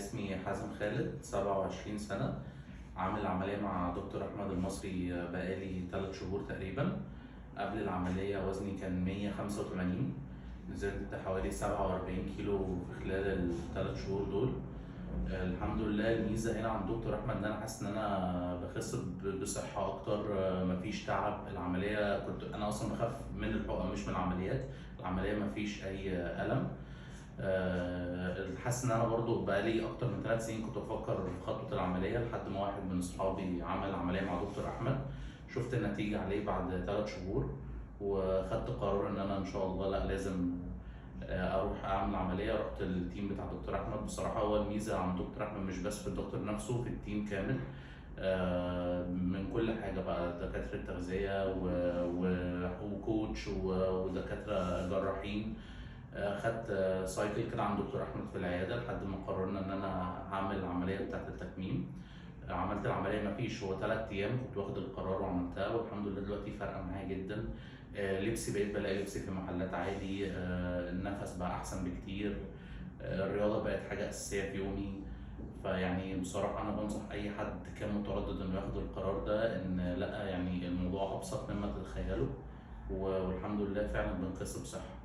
اسمي حازم خالد، 27 سنة. عامل عملية مع دكتور أحمد المصري بقالي 3 شهور تقريبا. قبل العملية وزني كان 185، نزلت حوالي 47 كيلو في خلال ال3 شهور دول. الحمد لله. الميزة هنا عند دكتور أحمد إن أنا حاسس إن أنا بخس بصحة أكتر. مفيش تعب. العملية كنت أنا أصلا بخاف من الحقن مش من العمليات. العملية مفيش أي ألم. حاسس ان انا برضو بقالي اكتر من 3 سنين كنت بفكر في خطوه العمليه، لحد ما واحد من اصحابي عمل عمليه مع دكتور احمد. شفت النتيجه عليه بعد 3 شهور، وخدت قرار ان انا ان شاء الله لا لازم اروح اعمل عمليه. رحت التيم بتاع دكتور احمد. بصراحه هو الميزه عند دكتور احمد مش بس في الدكتور نفسه، في التيم كامل. من كل حاجه بقى، دكاتره تغذيه وكوتش ودكاتره جراحين. خدت سايكل كده عند دكتور احمد في العياده لحد ما قررنا ان انا هعمل العمليه بتاعه التكميم. عملت العمليه مفيش هو 3 ايام كنت واخد القرار وعملتها، والحمد لله دلوقتي فارقه معايا جدا. لبسي بقيت بلاقي لبسي في محلات عادي. النفس بقى احسن بكتير. الرياضه بقت حاجه اساسيه في يومي. فيعني بصراحه انا بنصح اي حد كان متردد انه ياخد القرار ده ان لا، يعني الموضوع ابسط مما تتخيله. والحمد لله فعلا بنخس بصحه.